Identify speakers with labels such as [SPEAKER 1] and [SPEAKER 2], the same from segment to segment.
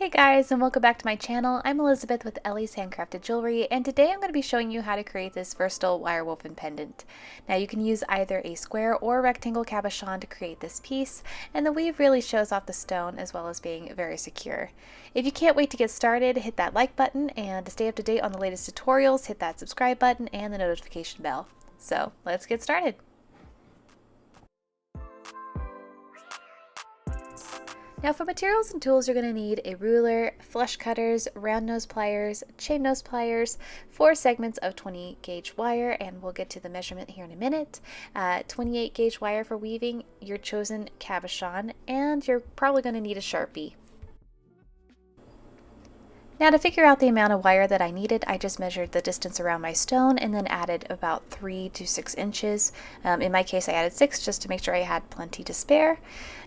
[SPEAKER 1] Hey guys, and welcome back to my channel. I'm Elizabeth with Ellie's Handcrafted Jewelry, and today I'm going to be showing you how to create this versatile wire woven pendant. Now you can use either a square or rectangle cabochon to create this piece, and the weave really shows off the stone as well as being very secure. If you can't wait to get started, hit that like button, and to stay up to date on the latest tutorials, hit that subscribe button and the notification bell. So let's get started. Now for materials and tools, you're going to need a ruler, flush cutters, round nose pliers, chain nose pliers, 4 segments of 20 gauge wire, and we'll get to the measurement here in a minute, 28 gauge wire for weaving, your chosen cabochon, and you're probably going to need a Sharpie. Now to figure out the amount of wire that I needed, I just measured the distance around my stone and then added about 3 to 6 inches. In my case I added 6 just to make sure I had plenty to spare.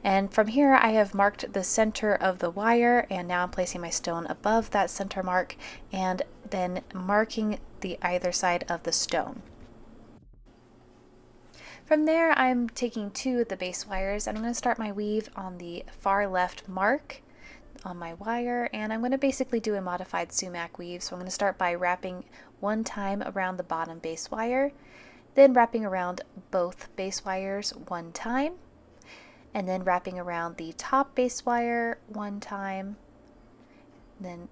[SPEAKER 1] And from here I have marked the center of the wire, and now I'm placing my stone above that center mark and then marking the either side of the stone. From there I'm taking 2 of the base wires and I'm going to start my weave on the far left mark on my wire, and I'm going to basically do a modified sumac weave. So I'm going to start by wrapping one time around the bottom base wire, then wrapping around both base wires one time, and then wrapping around the top base wire one time, then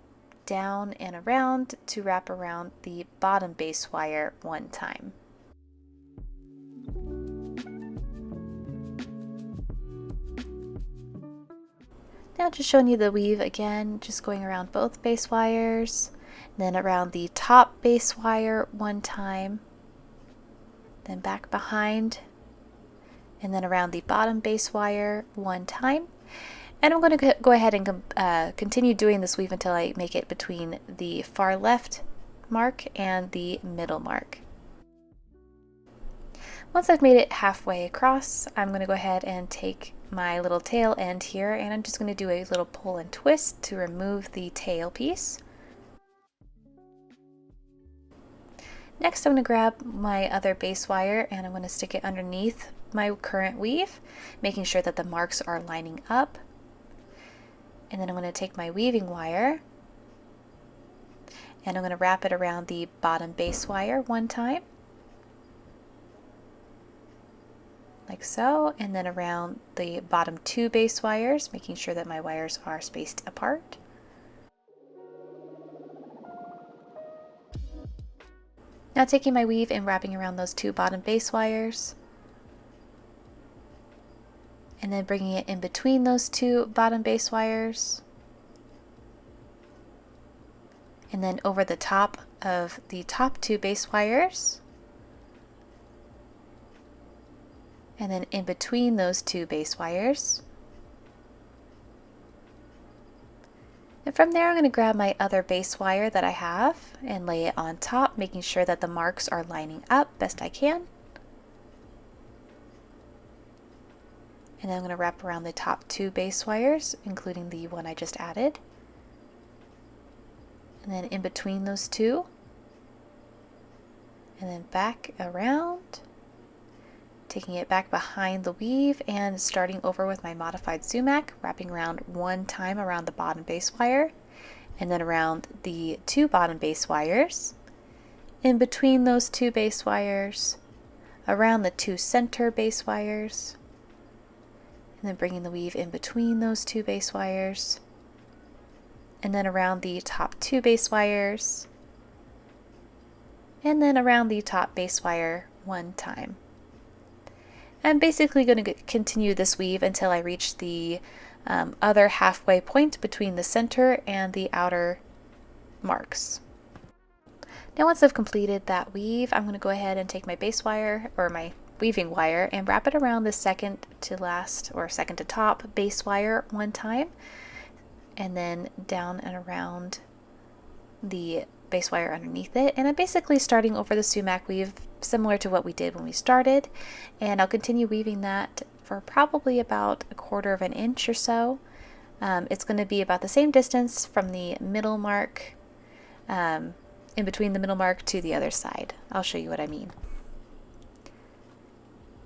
[SPEAKER 1] down and around to wrap around the bottom base wire one time. Now just showing you the weave again, just going around both base wires, then around the top base wire one time, then back behind, and then around the bottom base wire one time. And I'm going to go ahead and continue doing this weave until I make it between the far left mark and the middle mark. Once I've made it halfway across, I'm going to go ahead and take my little tail end here, and I'm just going to do a little pull and twist to remove the tail piece. Next I'm going to grab my other base wire and I'm going to stick it underneath my current weave, making sure that the marks are lining up. And then I'm going to take my weaving wire and I'm going to wrap it around the bottom base wire one time, like so, and then around the bottom 2 base wires, making sure that my wires are spaced apart. Now taking my weave and wrapping around those 2 bottom base wires, and then bringing it in between those 2 bottom base wires, and then over the top of the top 2 base wires, and then in between those 2 base wires. And from there I'm going to grab my other base wire that I have and lay it on top, making sure that the marks are lining up best I can. And then I'm going to wrap around the top 2 base wires, including the one I just added. And then in between those 2. And then back around, taking it back behind the weave and starting over with my modified sumac, wrapping around one time around the bottom base wire, and then around the 2 bottom base wires, in between those 2 base wires, around the 2 center base wires, and then bringing the weave in between those 2 base wires, and then around the top 2 base wires, and then around the top base wire one time. I'm basically going to continue this weave until I reach the other halfway point between the center and the outer marks. Now once I've completed that weave, I'm going to go ahead and take my base wire, or my weaving wire, and wrap it around the second to last, or second to top base wire one time, and then down and around the base wire underneath it. And I'm basically starting over the sumac weave similar to what we did when we started, and I'll continue weaving that for probably about 1/4 of an inch or so. It's going to be about the same distance from the middle mark, in between the middle mark to the other side. I'll show you what I mean.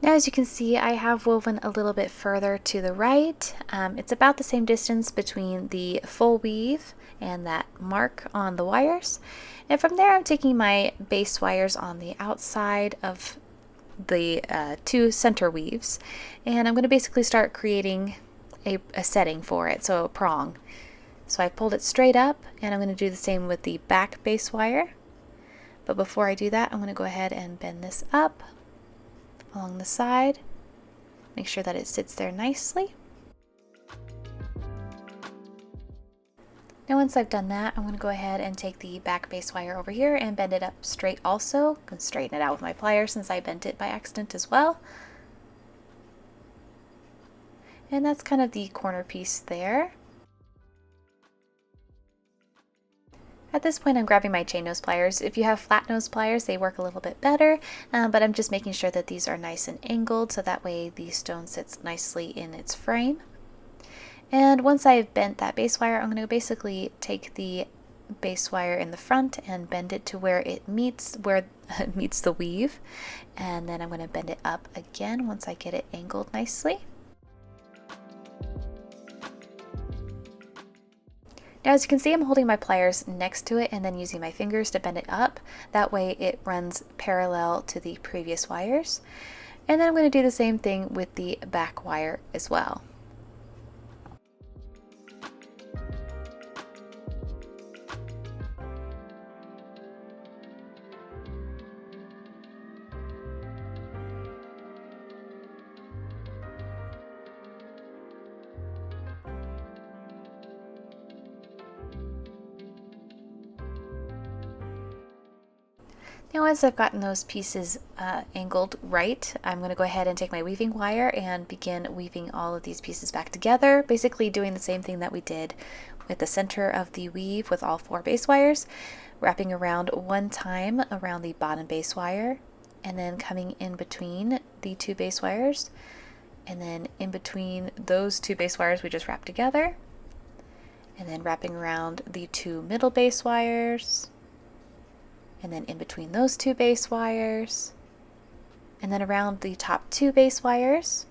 [SPEAKER 1] Now, as you can see, I have woven a little bit further to the right. It's about the same distance between the full weave and that mark on the wires. And from there, I'm taking my base wires on the outside of the two center weaves, and I'm going to basically start creating a setting for it, so a prong. So I pulled it straight up, and I'm going to do the same with the back base wire. But before I do that, I'm going to go ahead and bend this up along the side. Make sure that it sits there nicely. Now once I've done that, I'm going to go ahead and take the back base wire over here and bend it up straight also. I'm going to straighten it out with my pliers since I bent it by accident as well. And that's kind of the corner piece there. At this point, I'm grabbing my chain nose pliers. If you have flat nose pliers, they work a little bit better, but I'm just making sure that these are nice and angled so that way the stone sits nicely in its frame. And once I've bent that base wire, I'm going to basically take the base wire in the front and bend it to where it meets the weave. And then I'm going to bend it up again once I get it angled nicely. Now, as you can see, I'm holding my pliers next to it and then using my fingers to bend it up. That way it runs parallel to the previous wires. And then I'm going to do the same thing with the back wire as well. Now, as I've gotten those pieces angled right, I'm going to go ahead and take my weaving wire and begin weaving all of these pieces back together, basically doing the same thing that we did with the center of the weave with all 4 base wires, wrapping around one time around the bottom base wire, and then coming in between the 2 base wires, and then in between those 2 base wires we just wrapped together, and then wrapping around the 2 middle base wires, and then in between those 2 base wires, and then around the top 2 base wires,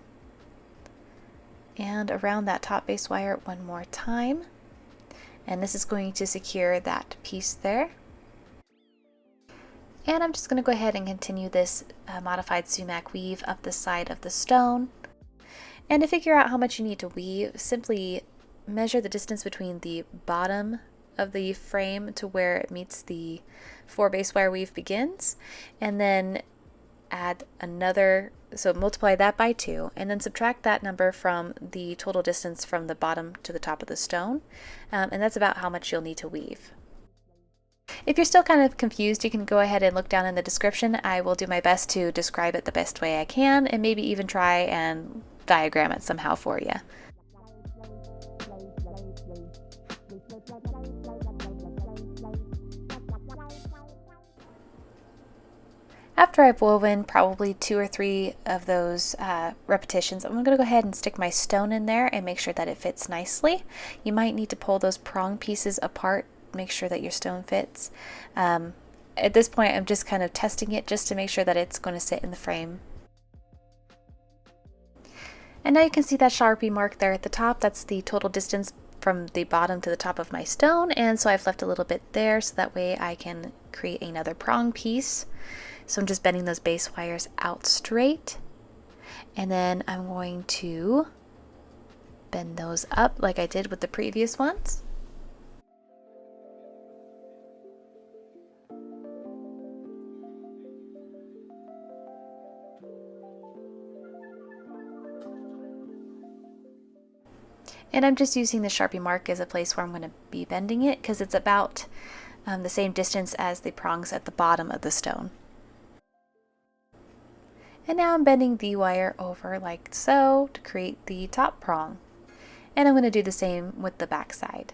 [SPEAKER 1] and around that top base wire one more time. And this is going to secure that piece there. And I'm just going to go ahead and continue this modified sumac weave up the side of the stone. And to figure out how much you need to weave, simply measure the distance between the bottom of the frame to where it meets the 4 base wire weave begins, and then add another, so multiply that by 2, and then subtract that number from the total distance from the bottom to the top of the stone, and that's about how much you'll need to weave. If you're still kind of confused, you can go ahead and look down in the description. I will do my best to describe it the best way I can, and maybe even try and diagram it somehow for you. After I've woven probably 2 or 3 of those repetitions, I'm going to go ahead and stick my stone in there and make sure that it fits nicely. You might need to pull those prong pieces apart, make sure that your stone fits. At this point, I'm just kind of testing it just to make sure that it's going to sit in the frame. And now you can see that Sharpie mark there at the top. That's the total distance from the bottom to the top of my stone, and so I've left a little bit there so that way I can create another prong piece. So I'm just bending those base wires out straight, and then I'm going to bend those up like I did with the previous ones. And I'm just using the Sharpie mark as a place where I'm going to be bending it because it's about the same distance as the prongs at the bottom of the stone. And now I'm bending the wire over like so to create the top prong. And I'm going to do the same with the back side.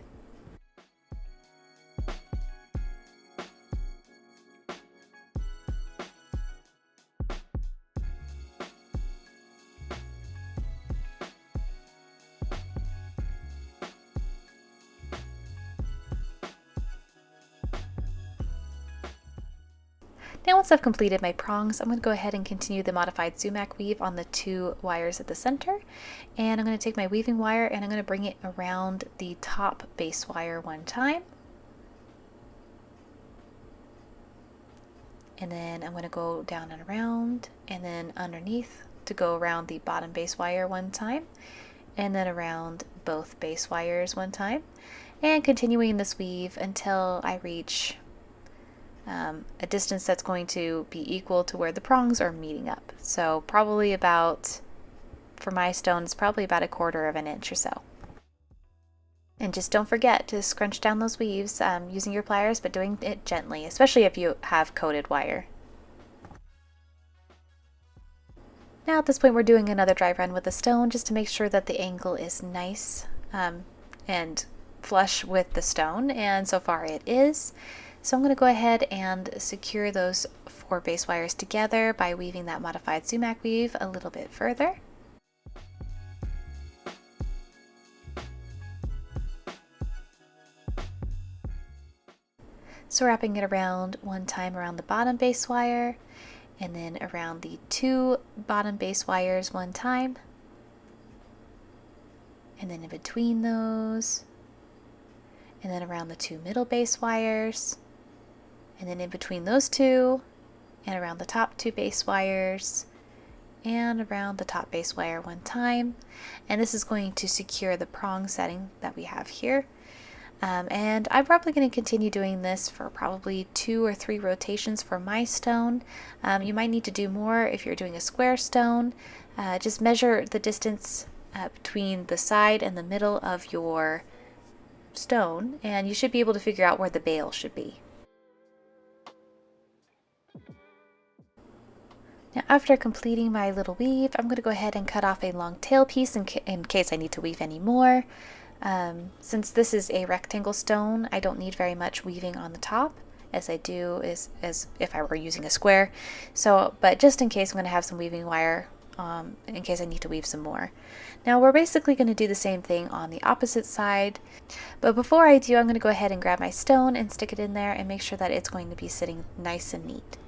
[SPEAKER 1] Now once I've completed my prongs, I'm going to go ahead and continue the modified sumac weave on the 2 wires at the center. And I'm going to take my weaving wire and I'm going to bring it around the top base wire one time. And then I'm going to go down and around and then underneath to go around the bottom base wire one time. And then around both base wires one time. And continuing this weave until I reach a distance that's going to be equal to where the prongs are meeting up. So probably about, for my stone, it's probably about 1/4 of an inch or so. And just don't forget to scrunch down those weaves using your pliers, but doing it gently, especially if you have coated wire. Now at this point we're doing another dry run with the stone just to make sure that the angle is nice and flush with the stone, and so far it is. So I'm going to go ahead and secure those 4 base wires together by weaving that modified sumac weave a little bit further. So wrapping it around one time around the bottom base wire, and then around the 2 bottom base wires one time, and then in between those, and then around the 2 middle base wires, and then in between those 2, and around the top 2 base wires, and around the top base wire one time. And this is going to secure the prong setting that we have here. And I'm probably going to continue doing this for probably 2 or 3 rotations for my stone. You might need to do more if you're doing a square stone. Just measure the distance between the side and the middle of your stone, and you should be able to figure out where the bail should be. Now after completing my little weave, I'm going to go ahead and cut off a long tail piece in case I need to weave any more. Since this is a rectangle stone, I don't need very much weaving on the top as I do as if I were using a square. So, but just in case, I'm going to have some weaving wire in case I need to weave some more. Now we're basically going to do the same thing on the opposite side, but before I do, I'm going to go ahead and grab my stone and stick it in there and make sure that it's going to be sitting nice and neat.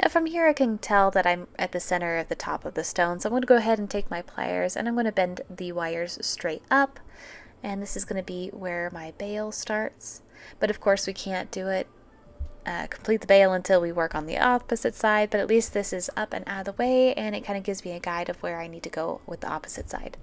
[SPEAKER 1] Now from here I can tell that I'm at the center of the top of the stone, so I'm going to go ahead and take my pliers and I'm going to bend the wires straight up, and this is going to be where my bail starts. But of course we can't do it, complete the bail until we work on the opposite side, but at least this is up and out of the way, and it kind of gives me a guide of where I need to go with the opposite side.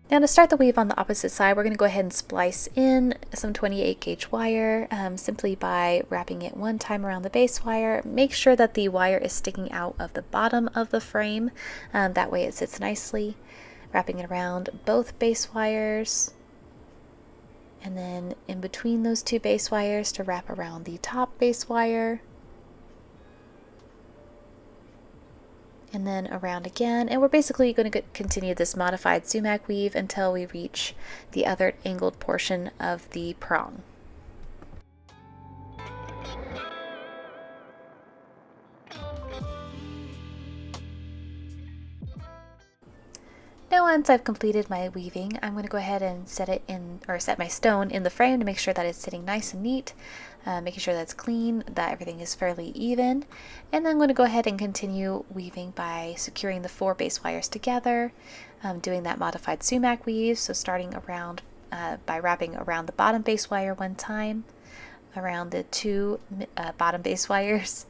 [SPEAKER 1] Now to start the weave on the opposite side, we're going to go ahead and splice in some 28 gauge wire simply by wrapping it one time around the base wire. Make sure that the wire is sticking out of the bottom of the frame, that way it sits nicely. Wrapping it around both base wires, and then in between those 2 base wires to wrap around the top base wire. And then around again, and we're basically going to continue this modified sumac weave until we reach the other angled portion of the prong. Now once I've completed my weaving, I'm going to go ahead and set my stone in the frame to make sure that it's sitting nice and neat, making sure that's clean, that everything is fairly even. And then I'm going to go ahead and continue weaving by securing the 4 base wires together, doing that modified sumac weave, so starting around by wrapping around the bottom base wire one time, around the 2 bottom base wires,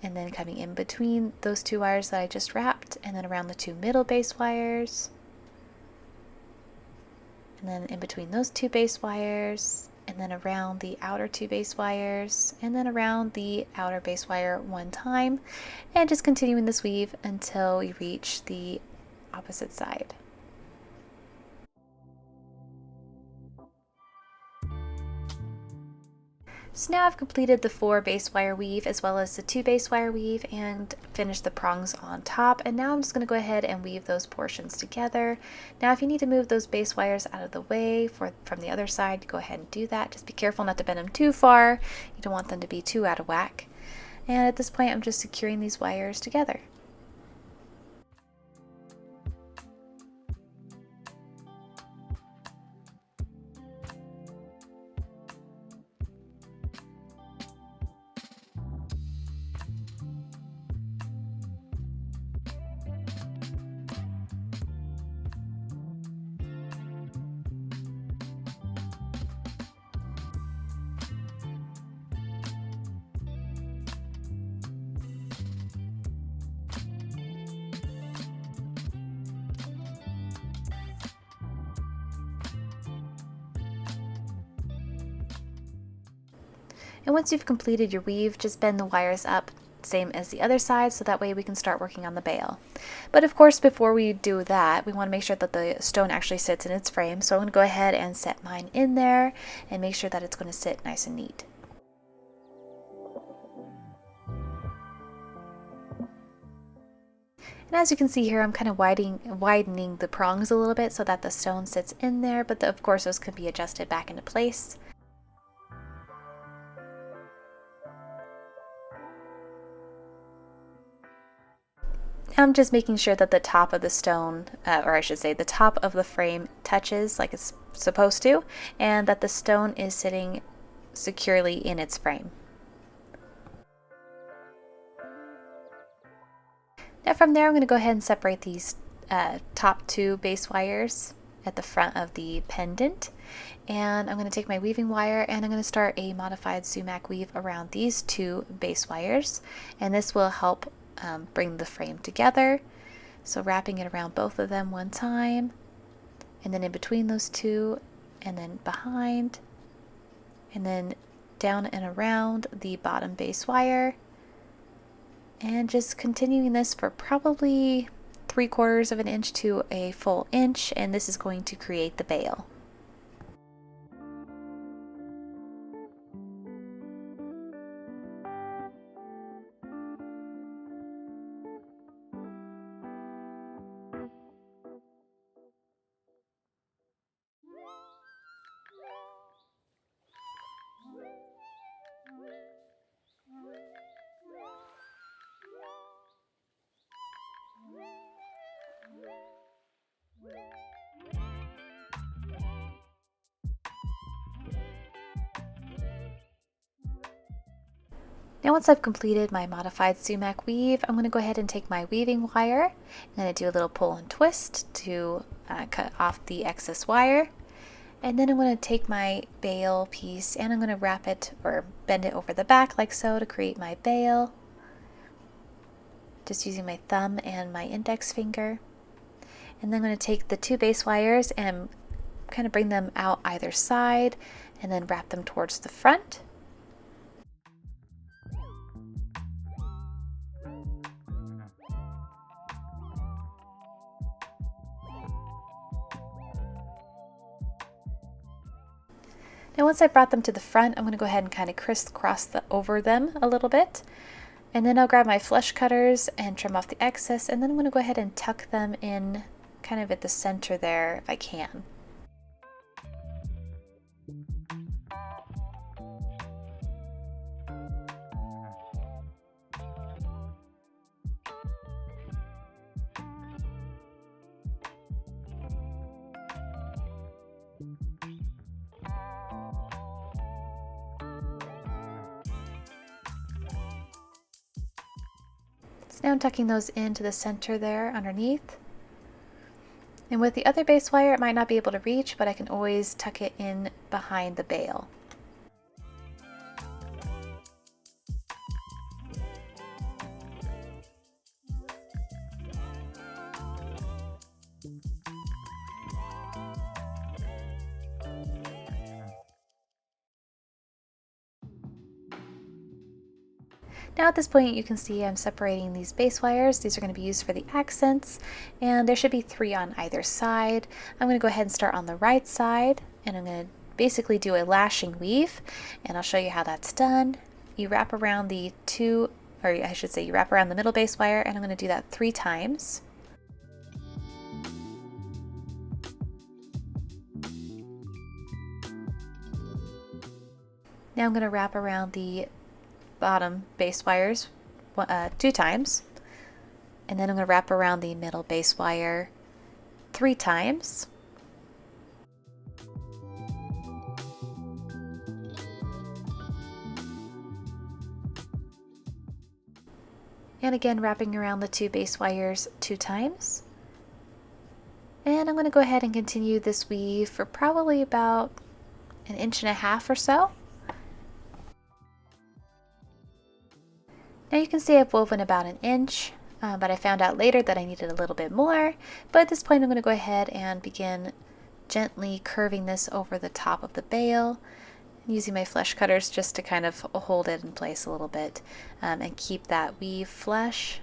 [SPEAKER 1] and then coming in between those 2 wires that I just wrapped, and then around the 2 middle base wires, and then in between those 2 base wires, and then around the outer 2 base wires, and then around the outer base wire one time, and just continuing this weave until we reach the opposite side. So now I've completed the 4 base wire weave as well as the 2 base wire weave and finished the prongs on top, and now I'm just going to go ahead and weave those portions together. Now if you need to move those base wires out of the way from the other side, go ahead and do that. Just be careful not to bend them too far. You don't want them to be too out of whack. And at this point I'm just securing these wires together. And once you've completed your weave, just bend the wires up same as the other side, so that way we can start working on the bail. But of course, before we do that, we want to make sure that the stone actually sits in its frame. So I'm going to go ahead and set mine in there and make sure that it's going to sit nice and neat. And as you can see here, I'm kind of widening the prongs a little bit so that the stone sits in there, but of course those can be adjusted back into place. I'm just making sure that the top of the stone, or I should say the top of the frame touches like it's supposed to, and that the stone is sitting securely in its frame. Now from there, I'm going to go ahead and separate these top two base wires at the front of the pendant. And I'm going to take my weaving wire and I'm going to start a modified sumac weave around these two base wires. And this will help bring the frame together. So wrapping it around both of them one time, and then in between those two, and then behind, and then down and around the bottom base wire. And just continuing this for probably 3/4 of an inch to a full inch, and this is going to create the bail. Now once I've completed my modified sumac weave, I'm going to go ahead and take my weaving wire. I'm going to do a little pull and twist to cut off the excess wire. And then I'm going to take my bail piece and I'm going to wrap it or bend it over the back like so to create my bail. Just using my thumb and my index finger. And then I'm going to take the two base wires and kind of bring them out either side and then wrap them towards the front. Now once I brought them to the front, I'm going to go ahead and kind of crisscross over them a little bit. And then I'll grab my flush cutters and trim off the excess, and then I'm going to go ahead and tuck them in kind of at the center there if I can. Now I'm tucking those into the center there underneath. And with the other base wire, it might not be able to reach, but I can always tuck it in behind the bail. Now at this point you can see I'm separating these base wires. These are going to be used for the accents, and there should be 3 on either side. I'm going to go ahead and start on the right side, and I'm going to basically do a lashing weave, and I'll show you how that's done. You wrap around the you wrap around the middle base wire, and I'm going to do that 3 times. Now I'm going to wrap around the bottom base wires 2 times, and then I'm going to wrap around the middle base wire 3 times. And again wrapping around the 2 base wires 2 times. And I'm going to go ahead and continue this weave for probably about 1.5 inches or so. Now you can see I've woven about 1 inch, but I found out later that I needed a little bit more. But at this point I'm going to go ahead and begin gently curving this over the top of the bail. Using my flush cutters just to kind of hold it in place a little bit and keep that weave flush.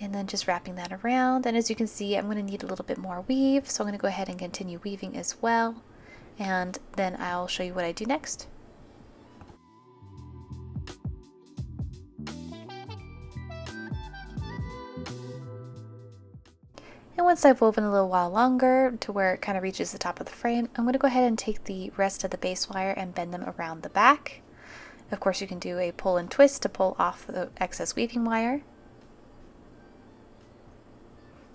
[SPEAKER 1] And then just wrapping that around. And as you can see, I'm going to need a little bit more weave, so I'm going to go ahead and continue weaving as well. And then I'll show you what I do next. And once I've woven a little while longer to where it kind of reaches the top of the frame, I'm going to go ahead and take the rest of the base wire and bend them around the back. Of course, you can do a pull and twist to pull off the excess weaving wire.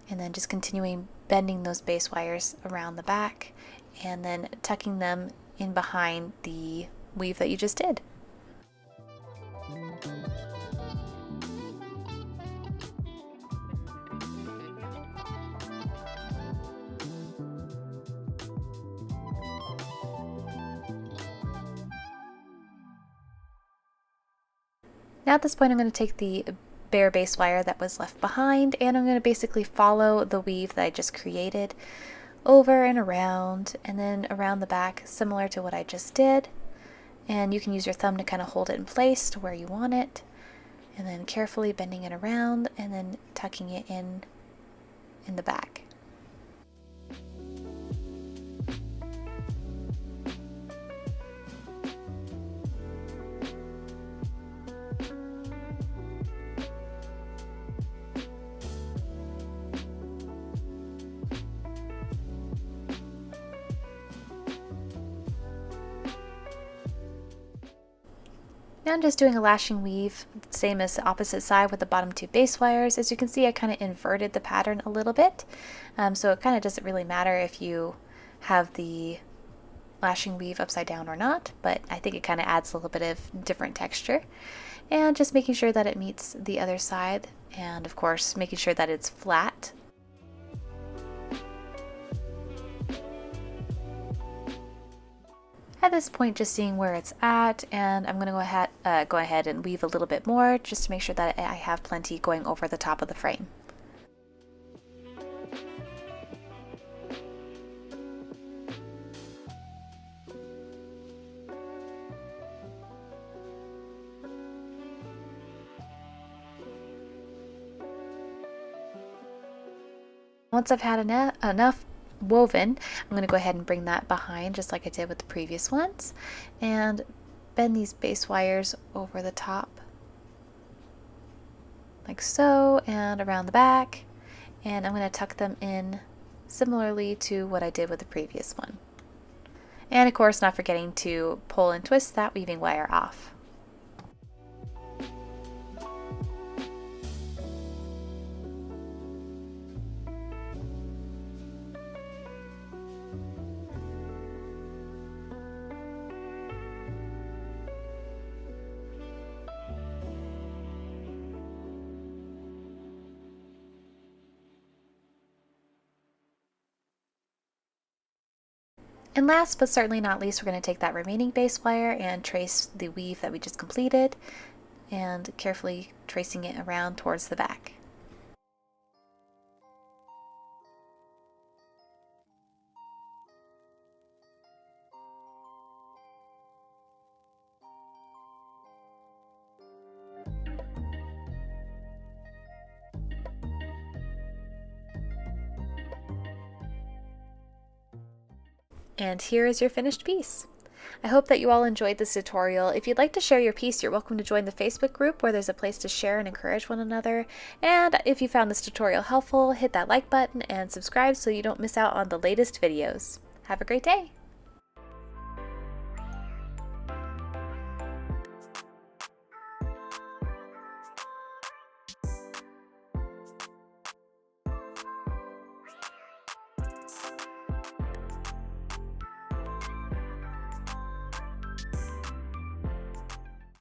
[SPEAKER 1] And then just continuing bending those base wires around the back and then tucking them in behind the weave that you just did. Now at this point, I'm going to take the bare base wire that was left behind, and I'm going to basically follow the weave that I just created over and around, and then around the back, similar to what I just did. And you can use your thumb to kind of hold it in place to where you want it, and then carefully bending it around and then tucking it in the back. Now I'm just doing a lashing weave, same as the opposite side with the bottom two base wires. As you can see, I kind of inverted the pattern a little bit, so it kind of doesn't really matter if you have the lashing weave upside down or not, but I think it kind of adds a little bit of different texture. And just making sure that it meets the other side, and of course making sure that it's flat. At this point, just seeing where it's at, and I'm going to go ahead and weave a little bit more just to make sure that I have plenty going over the top of the frame. Once I've had enough woven, I'm going to go ahead and bring that behind just like I did with the previous ones, and bend these base wires over the top like so, and around the back, and I'm going to tuck them in similarly to what I did with the previous one. And of course, not forgetting to pull and twist that weaving wire off. And last but certainly not least, we're going to take that remaining base wire and trace the weave that we just completed, and carefully tracing it around towards the back. And here is your finished piece. I hope that you all enjoyed this tutorial. If you'd like to share your piece, you're welcome to join the Facebook group where there's a place to share and encourage one another. And if you found this tutorial helpful, hit that like button and subscribe so you don't miss out on the latest videos. Have a great day!